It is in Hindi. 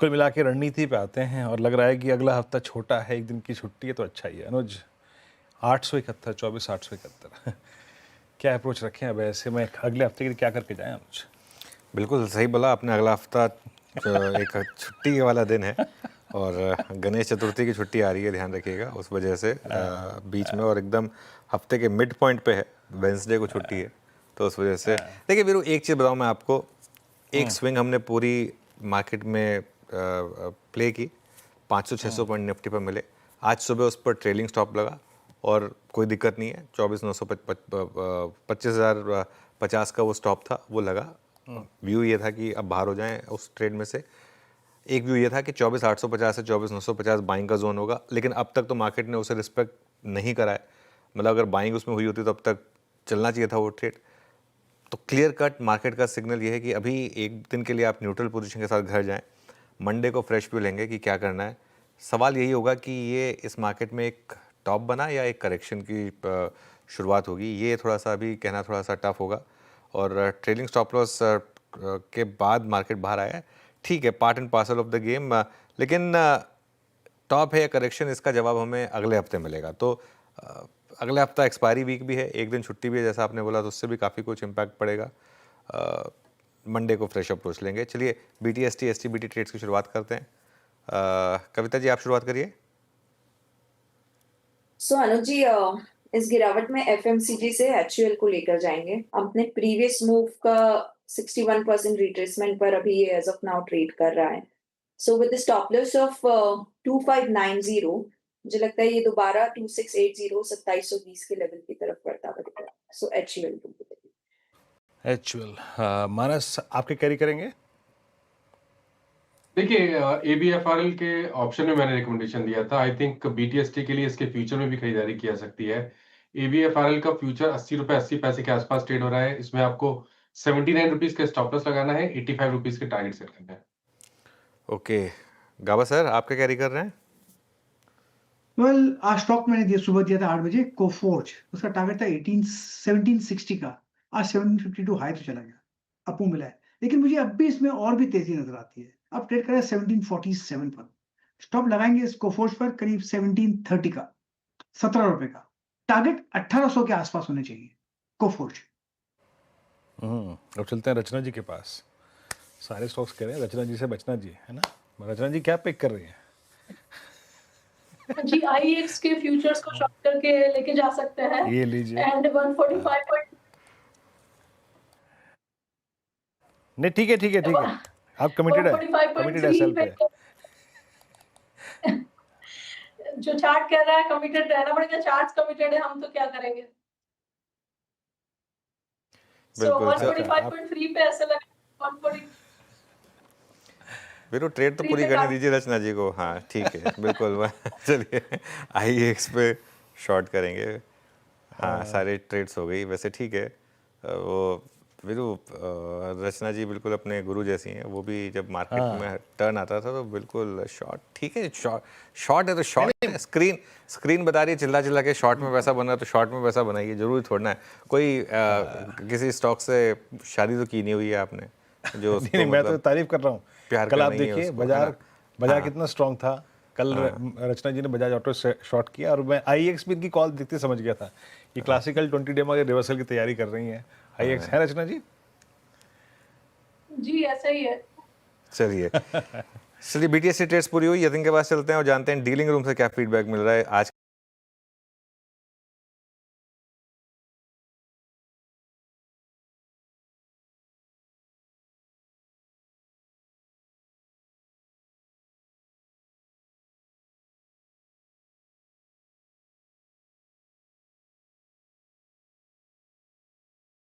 कुल मिला के रणनीति पे आते हैं और लग रहा है कि अगला हफ्ता छोटा है, एक दिन की छुट्टी है तो अच्छा ही है। अनुज 871 24 871 क्या अप्रोच रखें अब ऐसे में अगले हफ्ते के लिए क्या करके जाएं अनुज? बिल्कुल सही बोला आपने। अगला हफ्ता एक छुट्टी वाला दिन है और गणेश चतुर्थी की छुट्टी आ रही है, ध्यान रखिएगा उस वजह से बीच में, और एकदम हफ्ते के मिड पॉइंट पे है, वेंसडे को छुट्टी है तो उस वजह से। देखिए वीरू, एक चीज़ बताऊँ मैं आपको, एक स्विंग हमने पूरी मार्केट में प्ले की, 500-600 पॉइंट निफ्टी पर मिले। आज सुबह उस पर ट्रेलिंग स्टॉप लगा और कोई दिक्कत नहीं है, 25,950 का वो स्टॉप था, वो लगा। व्यू ये था कि अब बाहर हो जाएं उस ट्रेड में से। एक व्यू ये था कि 24,850 से 24,950 बाइंग का जोन होगा, लेकिन अब तक तो मार्केट ने उसे रिस्पेक्ट नहीं करा है। मतलब अगर बाइंग उसमें हुई होती तो अब तक चलना चाहिए था वो ट्रेड। तो क्लियर कट मार्केट का सिग्नल ये है कि अभी एक दिन के लिए आप न्यूट्रल पोजीशन के साथ घर जाएं। मंडे को फ्रेश व्यू लेंगे कि क्या करना है। सवाल यही होगा कि ये इस मार्केट में एक टॉप बना या एक करेक्शन की शुरुआत होगी, ये थोड़ा सा अभी कहना थोड़ा सा टफ होगा। और ट्रेलिंग स्टॉप लॉस के बाद मार्केट बाहर आया है, ठीक है, part and parcel of the game. लेकिन टॉप है या करेक्शन, इसका जवाब हमें अगले हफ्ते मिलेगा। तो अगले हफ्ता एक्सपायरी वीक भी है, एक दिन छुट्टी भी है जैसा आपने बोला, तो उससे भी काफ़ी कुछ इम्पैक्ट पड़ेगा। मंडे को फ्रेश अप्रोच लेंगे। चलिए BTST STBT ट्रेड्स की शुरुआत करते हैं। कविता जी आप शुरुआत करिए। अनुज जी, इस गिरावट में FMCG से HUL को लेकर जाएंगे। अपने प्रीवियस मूव का 61% रिट्रेसमेंट पर अभी ये एज ऑफ नाउ ट्रेड कर रहा है। विद स्टॉप लॉस ऑफ 2590, मुझे लगता है ये दोबारा 2680 2720 के लेवल की तरफ बढ़ता रहेगा। HUL मानस आपके कैरी करेंगे? देखिए ABFRL के ऑप्शन में मैंने रिकमेंडेशन दिया था। आई थिंक BTST के लिए इसके फ्यूचर में भी खरीदारी की जा सकती है। ABFRL का फ्यूचर 80 रुपए 80 पैसे के आसपास ट्रेड हो रहा है। इसमें आपको 79 रुपीज का स्टॉप लॉस लगाना है, 85 रुपीज के टारगेट सेट करना है। ओके, गाबा सर आपके कैरी कर रहे हैं? आज स्टॉक मैंने दिया, सुबह दिया था 8 बजे, कोफोर्ज, उसका टारगेट था 1760 का। आज 1752 हाई तो चला गया, अपू मिला है, लेकिन मुझे अब भी इसमें और भी तेजी नजर आती है। अब ट्रेड करें 1747 पर, स्टॉप लगाएंगे इस कोफोर्ज पर करीब 1730 का, 17 रुपए का। टारगेट 1800 के आसपास होने चाहिए कोफोर्ज। अब चलते हैं रचना जी के पास। सारे स्टॉक्स कह रहे हैं रचना जी से बचना जी, है ना? रचना जी क्या पिक कर रही हैं? जी IEX के फ्यूचर्स को शॉर्ट करके लेके जा सकते हैं। ये लीजिए। एंड 145 नहीं ठीक है आप कमिटेड है, कमिटेड है सेल पे। जो चार्ट कह रहा है कमिटेड रहना पड़ेगा, चार्ट्स कमिटेड है, हम तो क्या करेंगे। सो 145.3 पे ऐसे लगा 140। वीरू ट्रेड तो पूरी करने दीजिए रचना जी को। हाँ ठीक है, बिल्कुल। चलिए IEX पे शॉर्ट करेंगे। हाँ सारे ट्रेड्स हो गई वैसे, ठीक है। वो वीरू रचना जी बिल्कुल अपने गुरु जैसी हैं। वो भी जब मार्केट में टर्न आता था तो बिल्कुल शॉर्ट, ठीक है, शॉर्ट है तो शॉर्ट है। स्क्रीन बता रही है चिल्ला चिल्ला के शॉर्ट में पैसा बना तो शॉर्ट में पैसा बनाइए, जरूरी थोड़ा है। कोई किसी स्टॉक से शादी तो की नहीं हुई है आपने जो नहीं, मैं तो तारीफ कर रहा हूँ। कल आप देखिए बाजार कितना स्ट्रांग था। कल रचना जी ने बजाज ऑटो से शॉर्ट किया और मैं IEX भी इनकी कॉल देखते समझ गया था ये क्लासिकल 20 डे में रिवर्सल की तैयारी कर रही हैं IEX, है रचना जी? जी ऐसा ही है। चलिए BTST ट्रेड्स पूरी हुई। यतिन के पास चलते हैं और जानते हैं डीलिंग रूम से क्या फीडबैक मिल रहा है आज